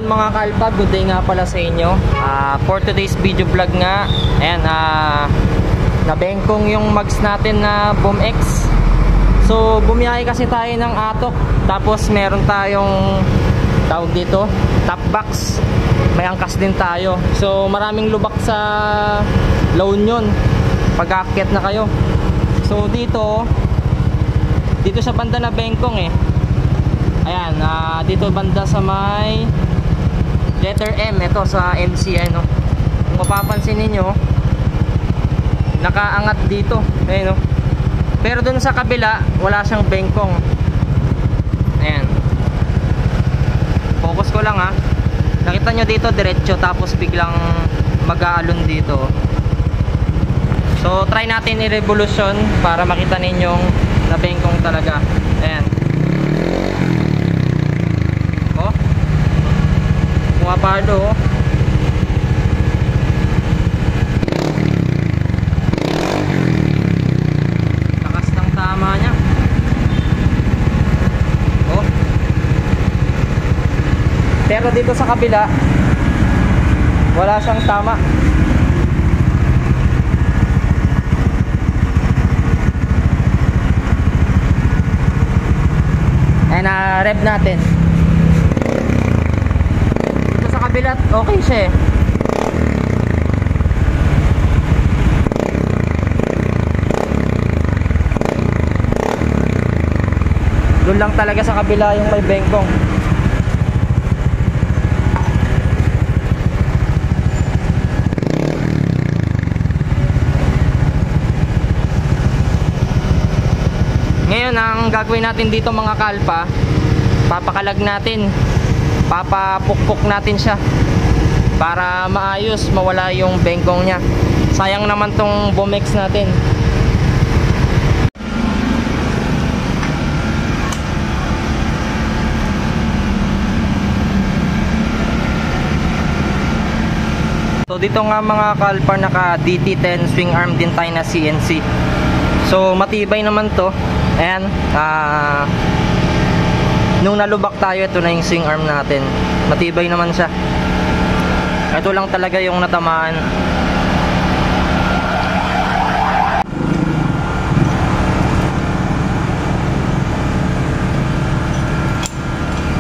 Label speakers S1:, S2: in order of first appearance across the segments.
S1: Ayun mga kalpa, good day nga pala sa inyo. For today's video vlog nga, ayan, nabengkong yung mags natin na Boom X. So bumiyahe kasi tayo ng Atok, tapos meron tayong tawag dito, top box. May angkas din tayo. So maraming lubak sa La Union pag-aakyat na kayo. So dito sa banda na bengkong ayan, dito banda sa may letter M, ito sa MC, ano. Kung mapapansin niyo, nakaangat dito, ayun, no? Pero dun sa kabila, wala siyang bengkong. Ayan. Focus ko lang, ha. Nakita nyo dito, diretso, tapos biglang mag-aalon dito. So, try natin i-revolution para makita ninyong nabengkong talaga. Ayan. Oh. Pumapalo, oh. Lakas ng tama niya. Oh. Pero dito sa kabila, wala siyang tama. Ayan, rev natin. Dito sa kabila, okay siya eh. Doon lang talaga sa kabila yung may bengkong. Ngayon, ang gagawin natin dito mga kalpa, papakalag natin, papapukpok natin siya para maayos, mawala yung bengkong niya. Sayang naman tong Boom X natin. So dito nga mga kalpa, naka DT10 swing arm din tayo na CNC. So matibay naman to. Ayan, nung nalubak tayo, ito na yung swing arm natin. Matibay naman siya. Ito lang talaga yung natamaan.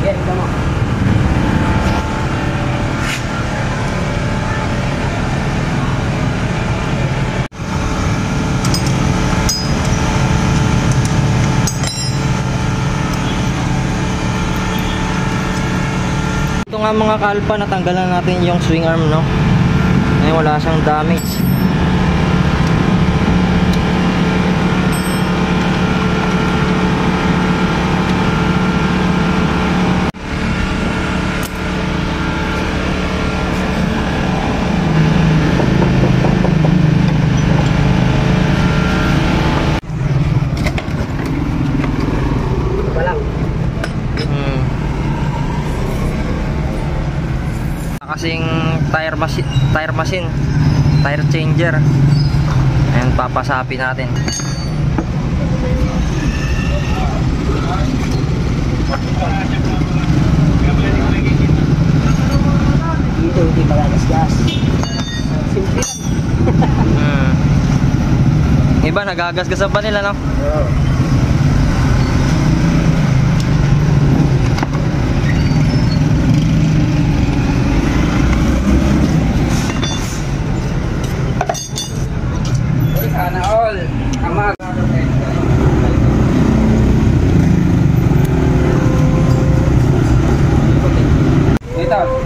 S1: Yan, tama. Ito nga mga kalpa, natanggalan natin yung swing arm, no? Ay, wala siyang damage. Kasing tire machine, tire changer. Ayan, papasapin natin. Dito hindi magagasgas. Simple. Iba nagagasgasan pa nila, no? Oo.
S2: Sana all kamag.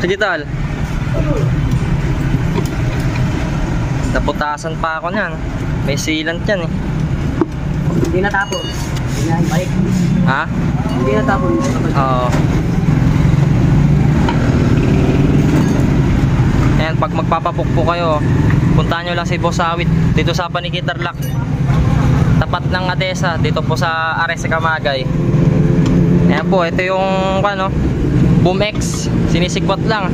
S1: Digital. Naputasan pa ako niyan. May sealant yan eh.
S2: Hindi natapon. Hindi na balik.
S1: Ha?
S2: Hindi natapon.
S1: Oo. Ayan, pag magpapapukpo kayo, puntahan nyo lang si Boss Awit dito sa Paniki Tarlac, tapat ng Adesa, dito po sa Ares Camagay. Ayan po, ito yung ano, Boom X, sinisikwat lang.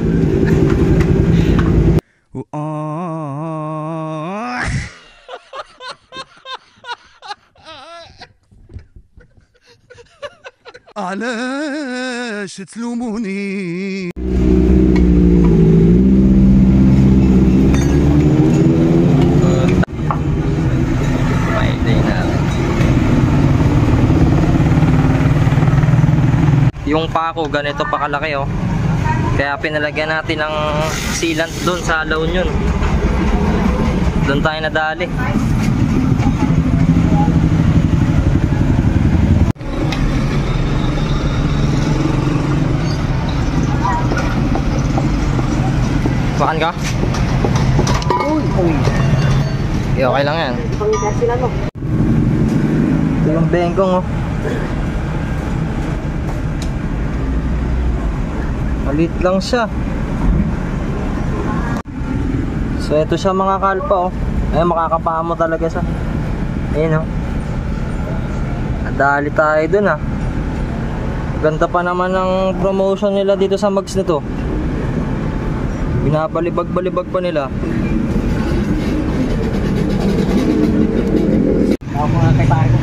S3: علاش تلوموني
S1: yung pako ganito pa kalaki oh. Kaya pinalagyan natin ng sealant doon sa La Union. Doon tayo nadali. Bakan ka?
S2: Uy, uy.
S1: Okay lang yan.
S2: Pangitas sila mo.
S1: Ito yung bengkong oh. Maliit lang siya. So ito siya mga kalpa oh. Ay makakapamo talaga siya. Ayun oh. Nadali tayo dun ah. Ganda pa naman ng promotion nila dito sa mags nito. Binabalibag-balibag pa nila.
S2: Ako mga kay pare ko.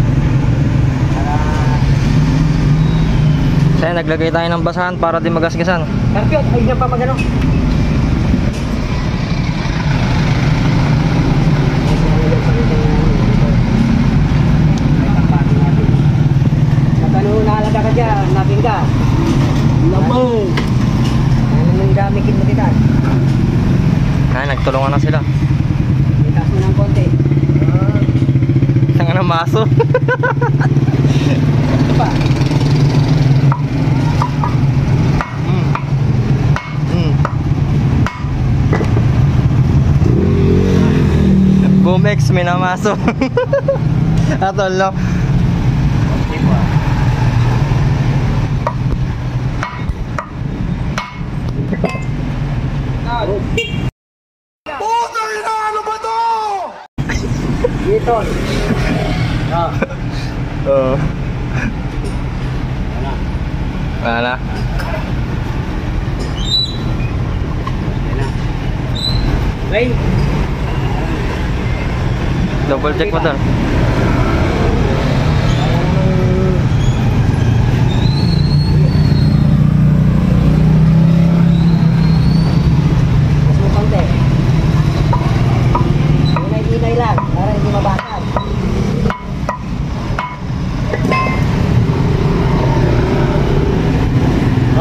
S1: Kaya naglagay tayo ng basahan para di magasgasan.
S2: Karpiyot, ay dyan pa magano. Magano nahalaga ka dyan, napin ka. Lamang. Ano nang gamitin mo kita?
S1: Ay, nagtulungan na sila.
S2: Itas mo ng konti.
S1: Tangan ng maso.
S2: Ito pa.
S1: Bumex, minamaso. Atol no.
S2: Dito. Ah.
S1: Oo. Wala na.
S2: Rain.
S1: Double check mo doon.
S2: Mas mo konti. Hinay-hinay lang para hindi mabasag.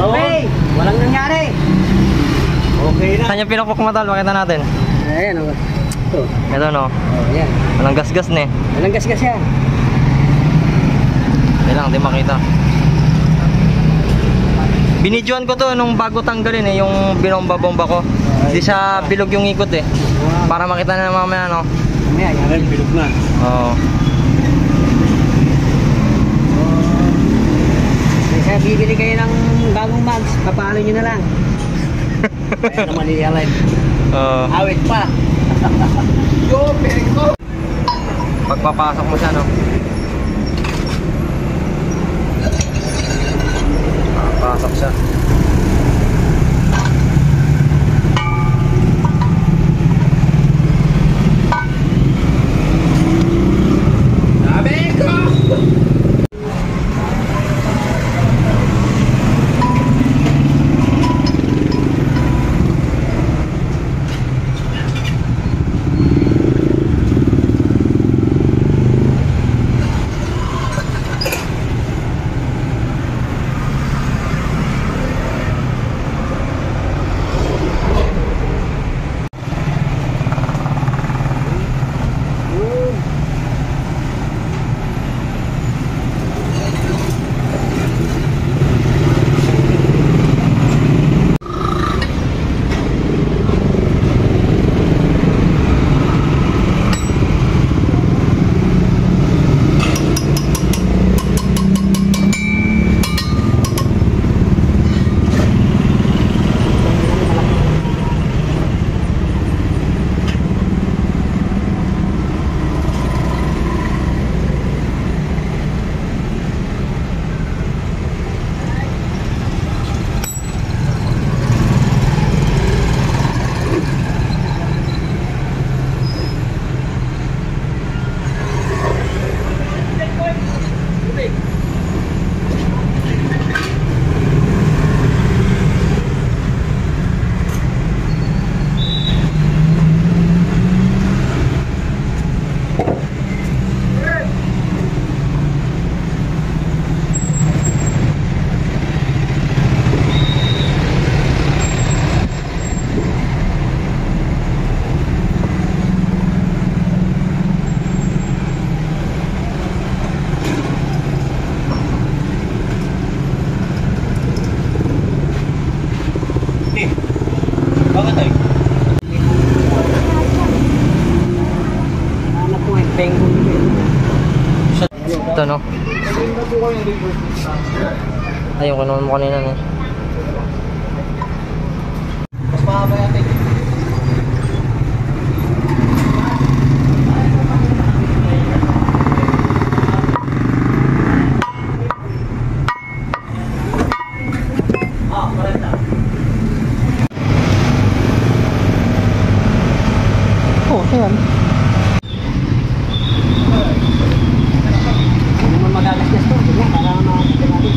S2: Okay, walang nangyari. Okay na.
S1: Saan yung pinakpukmatal? Makita natin.
S2: Ayan, oh. Ito.
S1: Ito no.
S2: Oh, ayan.
S1: Walang gasgas na eh.
S2: Walang gas-gas yan.
S1: Hindi lang, di makita. Binidyoan ko to nung bago tanggalin eh, yung binomba-bomba ko. Hindi siya bilog yung ikot eh. Para makita na mamaya no.
S2: Mamaya, yan. Bilog na.
S1: Oo.
S2: Kaya bibili kayo ng bagong mags, papalo nyo na lang. Kaya naman i-align.
S1: Oo.
S2: Awit pa. Yo, peko.
S1: Pagpapasok mo siya no. Papasok siya.
S2: Bengkong.
S1: Ito no. Ayun, kununan mo kanina no.
S2: Mas mahaba natin.
S1: Oh, ayan.
S2: Hindi mo magagasgas to. Diba? Para makakita natin.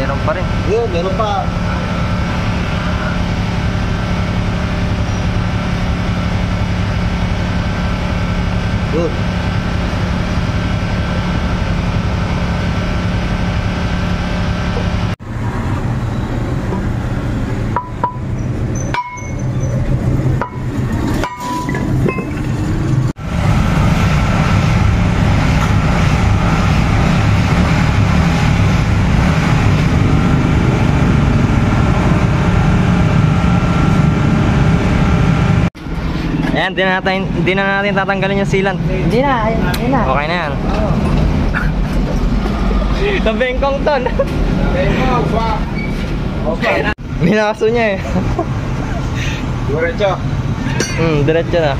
S1: Meron pa rin.
S2: Yun, meron pa. Yun.
S1: Ayan, di na natin tatanggalin yung sealant.
S2: Hindi na, ayun na.
S1: Okay na yan. Nabengkong ton.
S2: Okay na.
S1: Minaso niya eh.
S2: Diretso.
S1: Diretso na.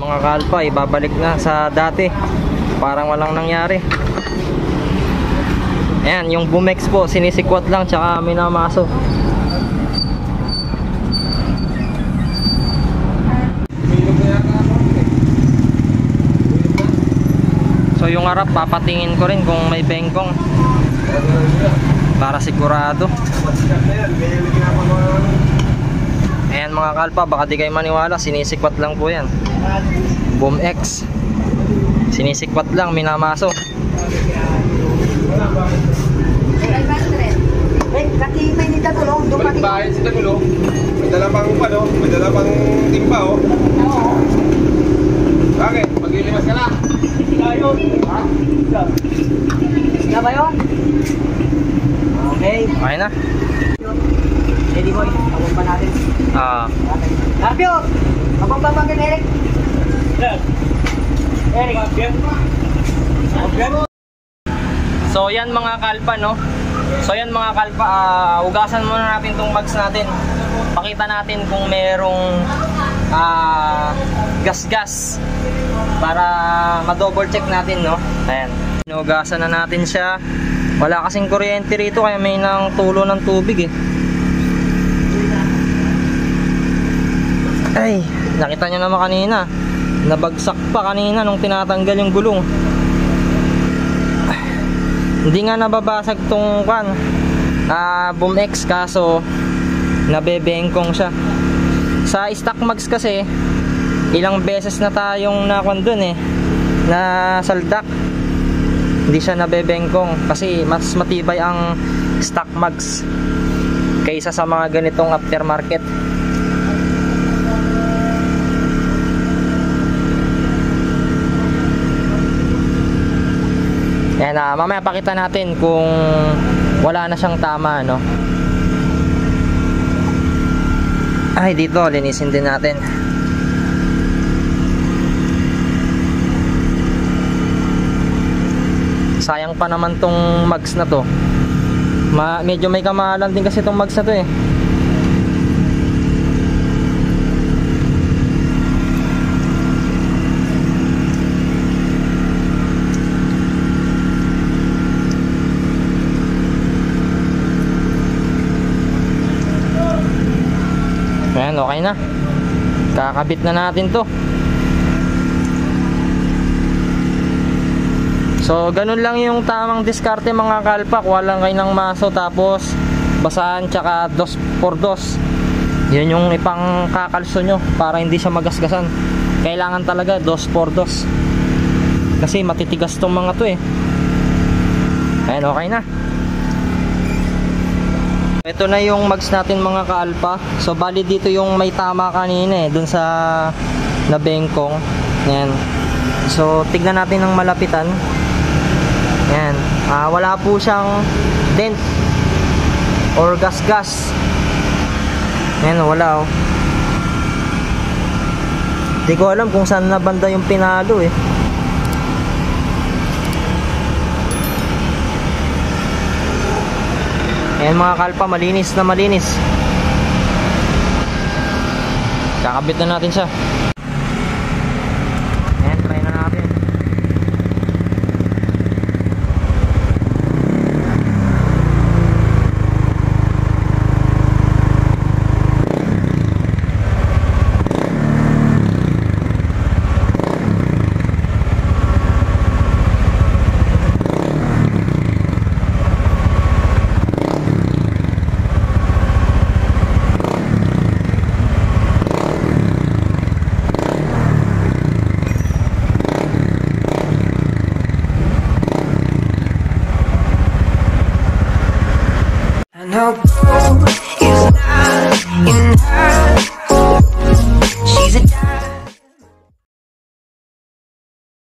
S1: Mga kalpa, ibabalik na sa dati. Parang walang nangyari. Ayan, yung Bumex po, sinisikwat lang tsaka minamaso. So yung harap, papatingin ko rin kung may bengkong para sigurado. Ayan mga kalpa, baka di kayo maniwala, sinisikwat lang po yan. Bumex, sinisikwat lang, minamaso.
S2: Katipay ni Tagulo.
S3: Balik bahay si Tagulo. May dala pang ano, may dala pang timba oh.
S2: Oo.
S3: Bakit? Maglilimas ka na. Ha?
S2: Nga ba yun? Okay.
S1: Okay na.
S2: Ready boy, abang pa natin. Harpyo! Abang pa kay Eric. Eric,
S1: So yan mga kalpa no. So yan mga kalpa, ugasan muna natin tong bags natin. Pakita natin kung merong gas-gas para ma-double check natin no. Ayan. Inugasan na natin siya. Wala kasing kuryente rito kaya may nang tulo ng tubig eh. Ay, nakita nyo naman kanina. Nabagsak pa kanina nung tinatanggal yung gulong. Hindi nga nababasag tong Bumex kaso nabebengkong siya. Sa stock mags kasi ilang beses na tayong nakon dun eh, na saldak. Hindi siya nabebengkong kasi mas matibay ang stock mags kaysa sa mga ganitong aftermarket. Yan, mamaya pakita natin kung wala na siyang tama no. Ay, dito linisin din natin. Sayang pa naman tong mags na to. Medyo may kamahalan din kasi tong mags na to eh. Ayan, okay na. Kakabit na natin to. So, ganun lang yung tamang diskarte mga kalpa. Kuha lang kayo ng maso tapos basahan tsaka 2x2. Yun yung ipang kakalso nyo para hindi siya magasgasan. Kailangan talaga 2x2 kasi matitigas tong mga to eh. Ayan, okay na. Ito na yung mags natin mga ka-alpha. So bali dito yung may tama kanina dun sa nabengkong. Yan. So tignan natin ng malapitan. Yan. Wala po siyang dent or gas-gas. Yan, wala Di ko alam kung saan na banda yung pinalo Ayan mga kalpa, malinis na malinis. Kakabit na natin siya.